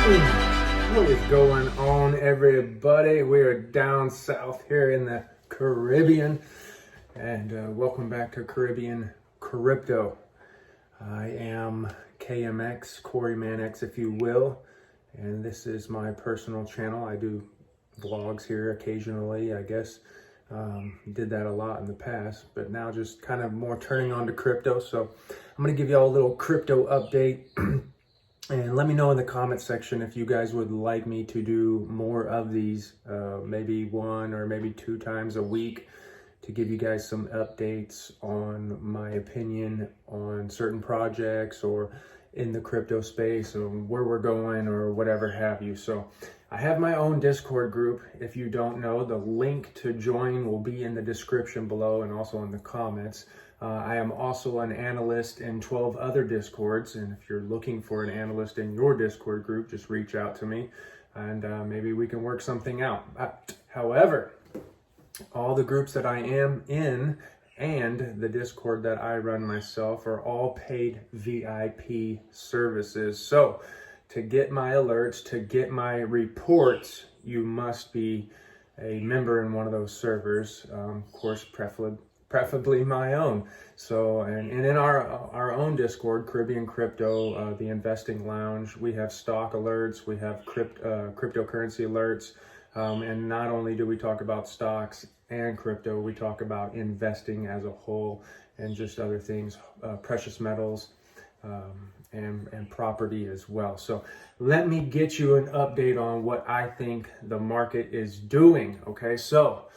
What is going on, everybody? We are down south here in the Caribbean, and welcome back to Caribbean Crypto. I am KMX, Corey Man X, if you will, and this is my personal channel. I do vlogs here occasionally, I guess. Did that a lot in the past, but now just kind of more turning on to crypto. So I'm going to give you all a little crypto update. And let me know in the comment section if you guys would like me to do more of these, maybe one or maybe 2 times a week, to give you guys some updates on my opinion on certain projects or in the crypto space or where we're going or whatever have you. So I have my own Discord group. If you don't know, the link to join will be in the description below and also in the comments. I am also an analyst in 12 other Discords, and if you're looking for an analyst in your Discord group, just reach out to me, and maybe we can work something out. However, all the groups that I am in and the Discord that I run myself are all paid VIP services. So to get my alerts, to get my reports, you must be a member in one of those servers. Of course, preferably my own. So, and in our own Discord, Caribbean Crypto, the Investing Lounge, we have stock alerts, we have cryptocurrency alerts, and not only do we talk about stocks and crypto, we talk about investing as a whole and just other things, precious metals, and property as well. So let me get you an update on what I think the market is doing. Okay, so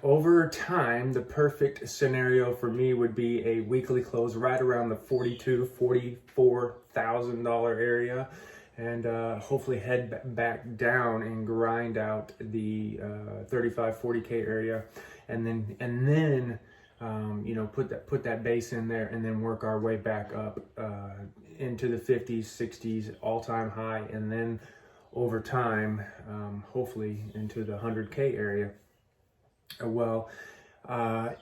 over time, the perfect scenario for me would be a weekly close right around the $44,000 area, and hopefully head back down and grind out the 35-40K area, and then you know, put that base in there, and then work our way back up into the 50s, 60s, all-time high, and then over time, hopefully into the 100K area. Well,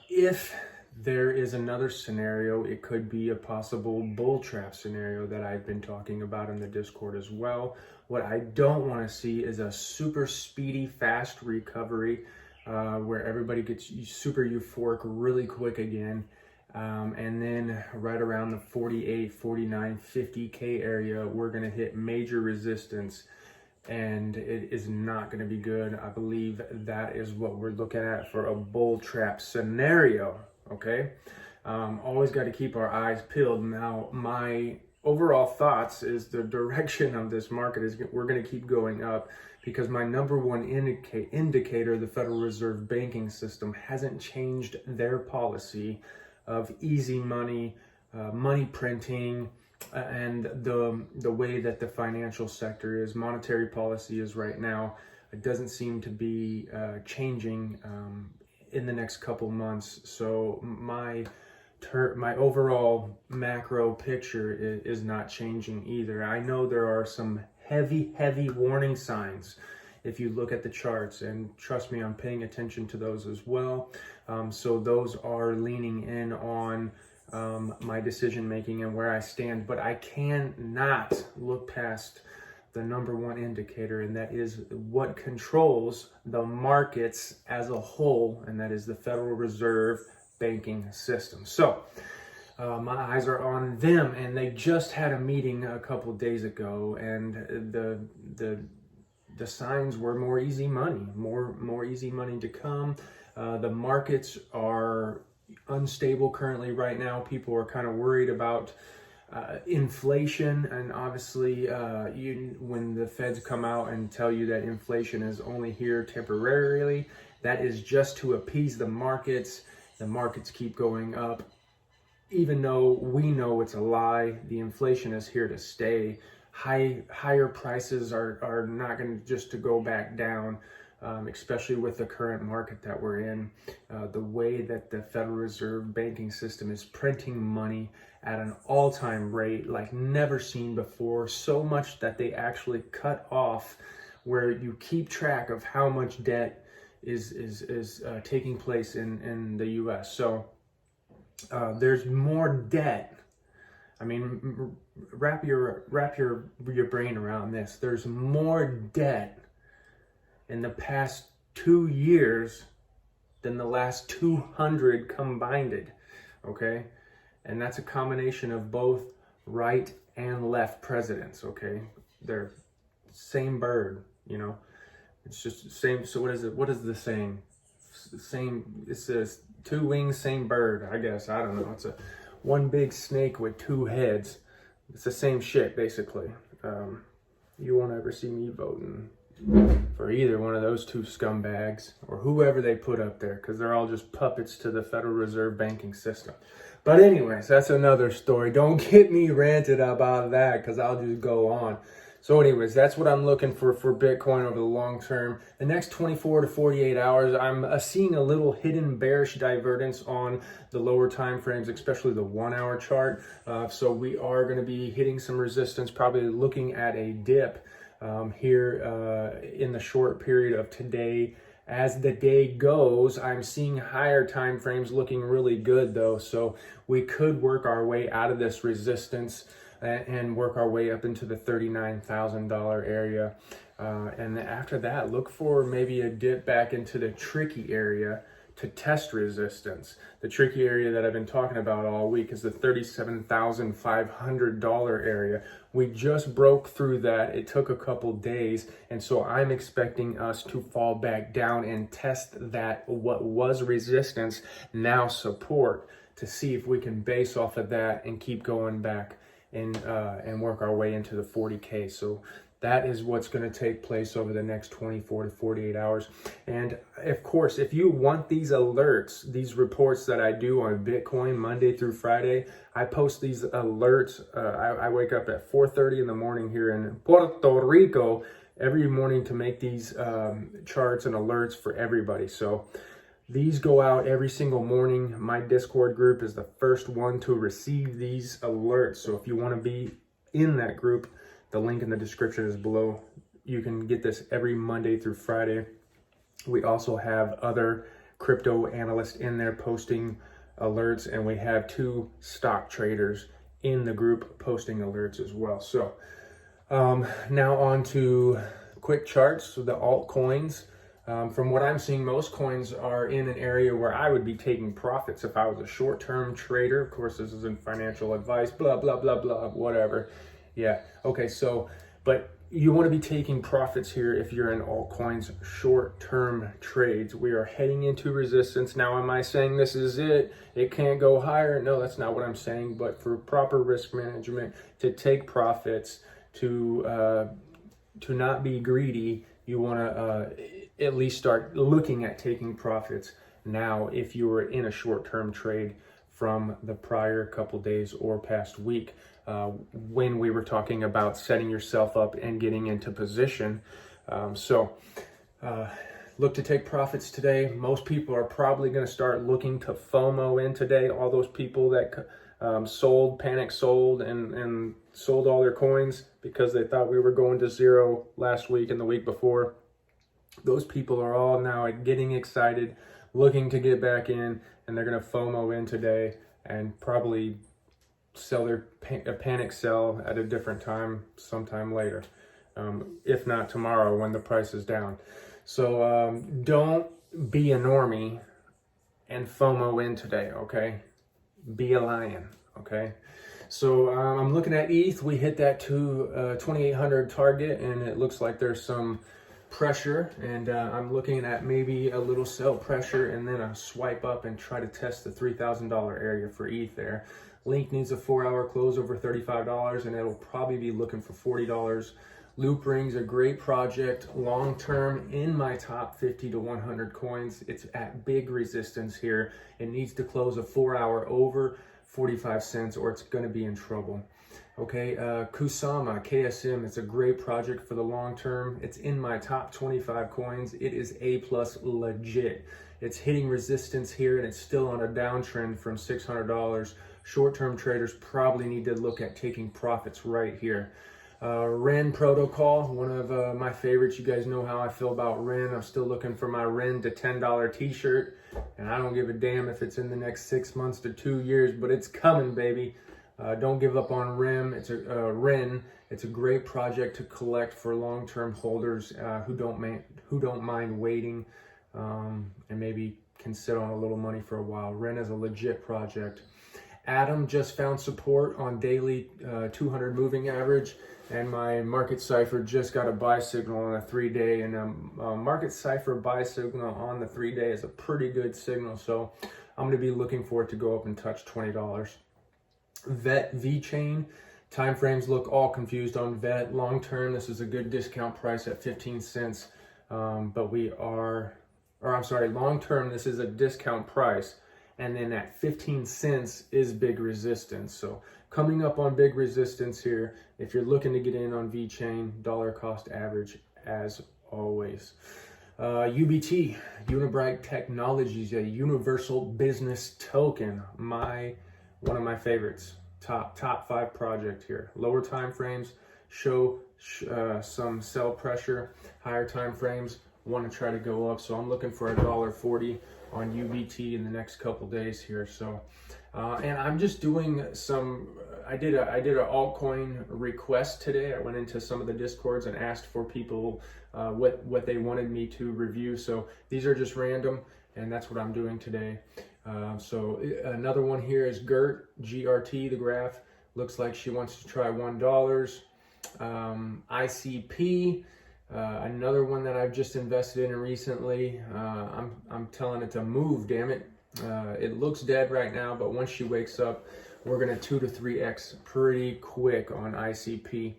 if there is another scenario, it could be a possible bull trap scenario that I've been talking about in the Discord as well. What I don't want to see is a super speedy, fast recovery where everybody gets super euphoric really quick again. And then right around the 48, 49, 50K area, we're going to hit major resistance, and it is not going to be good. I believe that is what we're looking at for a bull trap scenario. Okay, always got to keep our eyes peeled. Now, my overall thoughts is the direction of this market is we're going to keep going up, because my number one indicator, the Federal Reserve banking system, hasn't changed their policy of easy money, money printing, and the way that the financial sector is, monetary policy is right now. It doesn't seem to be changing in the next couple months. So my overall macro picture is not changing either. I know there are some heavy warning signs if you look at the charts, and trust me, I'm paying attention to those as well. So those are leaning in on my decision making and where I stand, but I cannot look past the number one indicator, and that is what controls the markets as a whole, and that is the Federal Reserve banking system. So my eyes are on them, and they just had a meeting a couple days ago, and the signs were more easy money, more easy money to come. The markets are unstable currently right now. People are kind of worried about inflation, and obviously when the feds come out and tell you that inflation is only here temporarily, that is just to appease the markets. The markets keep going up, even though we know it's a lie. The inflation is here to stay. Higher prices are not going to just to go back down. Especially with the current market that we're in, the way that the Federal Reserve banking system is printing money at an all-time rate like never seen before, so much that they actually cut off where you keep track of how much debt is taking place in the U.S. So there's more debt I mean, wrap your brain around this. There's more debt in the past 2 years than the last 200 combined. Okay, and that's a combination of both right and left presidents. Okay, they're same bird. You know, it's just the same. So what is it? What is the saying? Same. It says two wings, same bird. I guess I don't know. It's a one big snake with two heads. It's the same shit, basically. You won't ever see me voting for either one of those two scumbags or whoever they put up there, because they're all just puppets to the Federal Reserve banking system. But anyways, that's another story. Don't get me ranted about that, because I'll just go on. So anyways, that's what I'm looking for Bitcoin over the long term. The next 24 to 48 hours, I'm seeing a little hidden bearish divergence on the lower time frames, especially the 1 hour chart. So we are going to be hitting some resistance, probably looking at a dip here in the short period of today. As the day goes, I'm seeing higher time frames looking really good though. So we could work our way out of this resistance and work our way up into the $39,000 area. And after that, look for maybe a dip back into the tricky area to test resistance. The tricky area that I've been talking about all week is the $37,500 area. We just broke through that. It took a couple days. And so I'm expecting us to fall back down and test that what was resistance, now support, to see if we can base off of that and keep going back and work our way into the 40K. So that is what's going to take place over the next 24 to 48 hours. And of course, if you want these alerts, these reports that I do on Bitcoin Monday through Friday, I post these alerts. I wake up at 4:30 in the morning here in Puerto Rico every morning to make these charts and alerts for everybody. So these go out every single morning. My Discord group is the first one to receive these alerts. So if you want to be in that group, the link in the description is below. You can get this every Monday through Friday. We also have other crypto analysts in there posting alerts, and we have 2 stock traders in the group posting alerts as well. So now on to quick charts. So the altcoins. From what I'm seeing, most coins are in an area where I would be taking profits if I was a short-term trader. Of course, this isn't financial advice, blah, blah, blah, blah, whatever. Yeah, okay, so, but you want to be taking profits here if you're in altcoins short-term trades. We are heading into resistance. Now, am I saying this is it? It can't go higher? No, that's not what I'm saying. But for proper risk management, to take profits, to not be greedy, you want to at least start looking at taking profits now if you were in a short-term trade from the prior couple days or past week, when we were talking about setting yourself up and getting into position. Look to take profits today. Most people are probably going to start looking to FOMO in today. All those people that panic sold and sold all their coins because they thought we were going to zero last week and the week before. Those people are all now getting excited, looking to get back in, and they're going to FOMO in today and probably sell a panic sell at a different time sometime later, if not tomorrow when the price is down. So don't be a normie and FOMO in today, okay? Be a lion, okay? So I'm looking at ETH. We hit that 2,800 target, and it looks like there's some pressure, and I'm looking at maybe a little sell pressure and then a swipe up and try to test the $3,000 area for ETH there. Link needs a 4-hour close over $35, and it'll probably be looking for $40. Loopring's a great project, long term, in my top 50 to 100 coins. It's at big resistance here. It needs to close a 4-hour over 45 cents or it's going to be in trouble. Okay, Kusama, KSM, it's a great project for the long term. It's in my top 25 coins. It is A+ legit. It's hitting resistance here and it's still on a downtrend from $600. Short-term traders probably need to look at taking profits right here. Ren Protocol, one of my favorites. You guys know how I feel about Ren. I'm still looking for my Ren to $10 t-shirt, and I don't give a damn if it's in the next 6 months to 2 years, but it's coming, baby. Don't give up on RIM. RIN. It's a great project to collect for long-term holders who don't mind waiting and maybe can sit on a little money for a while. RIN is a legit project. Atom just found support on daily 200 moving average, and my Market Cipher just got a buy signal on a 3-day, and Market Cipher buy signal on the 3-day is a pretty good signal, so I'm going to be looking for it to go up and touch $20. VET VeChain, time frames look all confused on VET. Long term, this is a good discount price at 15 cents, but long term, this is a discount price. And then at 15 cents is big resistance. So coming up on big resistance here, if you're looking to get in on VeChain, dollar cost average as always. UBT, Unibright Technologies, a universal business token. One of my favorites. Top 5 project here. Lower time frames show some sell pressure. Higher time frames want to try to go up. So I'm looking for $1.40 on UBT in the next couple days here. So, and I'm just doing some. I did an altcoin request today. I went into some of the Discords and asked for people what they wanted me to review. So these are just random, and that's what I'm doing today. So another one here is GRT. The graph looks like she wants to try $1. ICP. Another one that I've just invested in recently. I'm telling it to move, damn it. It looks dead right now, but once she wakes up, we're gonna 2 to 3x pretty quick on ICP.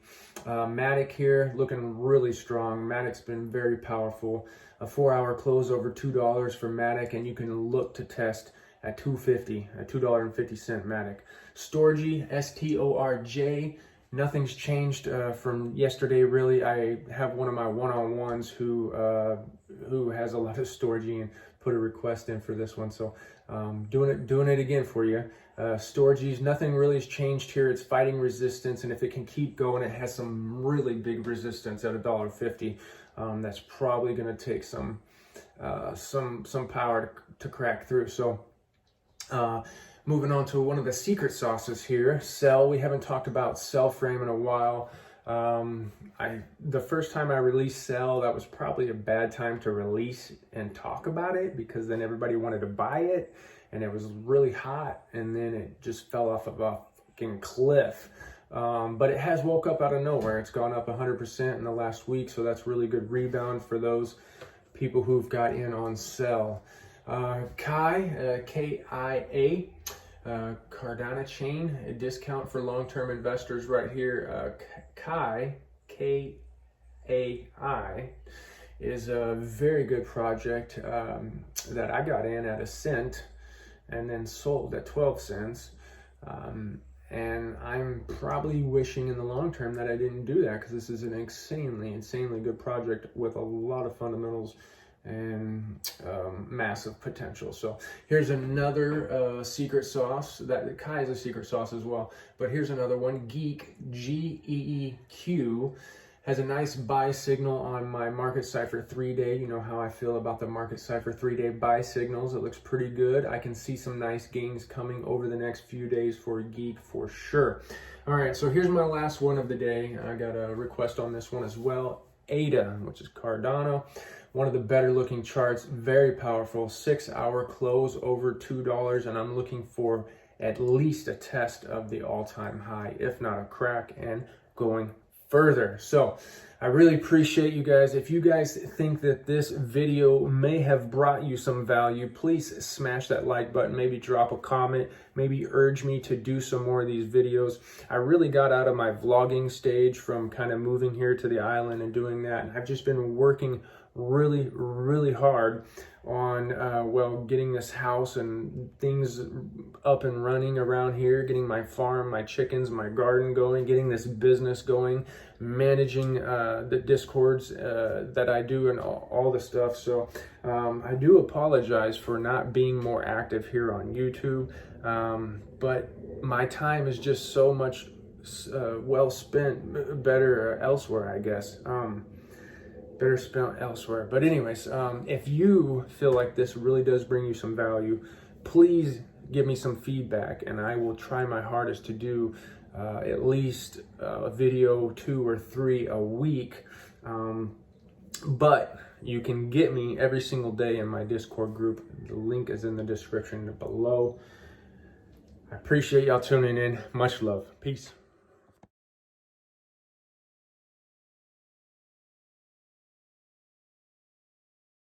Matic here, looking really strong. Matic's been very powerful. A 4-hour close over $2 for Matic, and you can look to test at $2.50, at $2.50 Matic. Storgy, STORJ. Nothing's changed from yesterday, really. I have one of my one-on-ones who has a lot of Storgy and put a request in for this one. So doing it again for you. Storgy's, nothing really has changed here. It's fighting resistance, and if it can keep going, it has some really big resistance at $1.50. That's probably going to take some power to crack through. So. Moving on to one of the secret sauces here, Cell. We haven't talked about Cell Frame in a while. The first time I released Cell, that was probably a bad time to release and talk about it, because then everybody wanted to buy it, and it was really hot, and then it just fell off of a fucking cliff. But it has woke up out of nowhere. It's gone up 100% in the last week, so that's really good rebound for those people who've got in on Cell. KIA, K-I-A, Cardano chain, a discount for long-term investors right here. KAI, K-A-I, is a very good project that I got in at a cent and then sold at 12 cents. And I'm probably wishing in the long term that I didn't do that, because this is an insanely good project with a lot of fundamentals and massive potential. So here's another secret sauce. That Kai is a secret sauce as well, but here's another one. Geek, G-E-E-Q, has a nice buy signal on my Market Cipher 3-day. You know how I feel about the Market Cipher 3-day buy signals. It looks pretty good. I can see some nice gains coming over the next few days for Geek for sure. All right, so here's my last one of the day. I got a request on this one as well. ADA, which is Cardano. One of the better looking charts, very powerful. 6-hour close over $2, and I'm looking for at least a test of the all-time high, if not a crack, and going further. So I really appreciate you guys. If you guys think that this video may have brought you some value, please smash that like button, maybe drop a comment, maybe urge me to do some more of these videos. I really got out of my vlogging stage from kind of moving here to the island and doing that, and I've just been working really hard on getting this house and things up and running around here, getting my farm, my chickens, my garden going, getting this business going, managing the Discords that I do, and all the stuff. So I do apologize for not being more active here on YouTube, but my time is just so much well spent, better elsewhere, I guess. Better spent elsewhere. But anyways, if you feel like this really does bring you some value, please give me some feedback, and I will try my hardest to do at least a video 2 or 3 a week. But you can get me every single day in my Discord group. The link is in the description below. I appreciate y'all tuning in. Much love. Peace.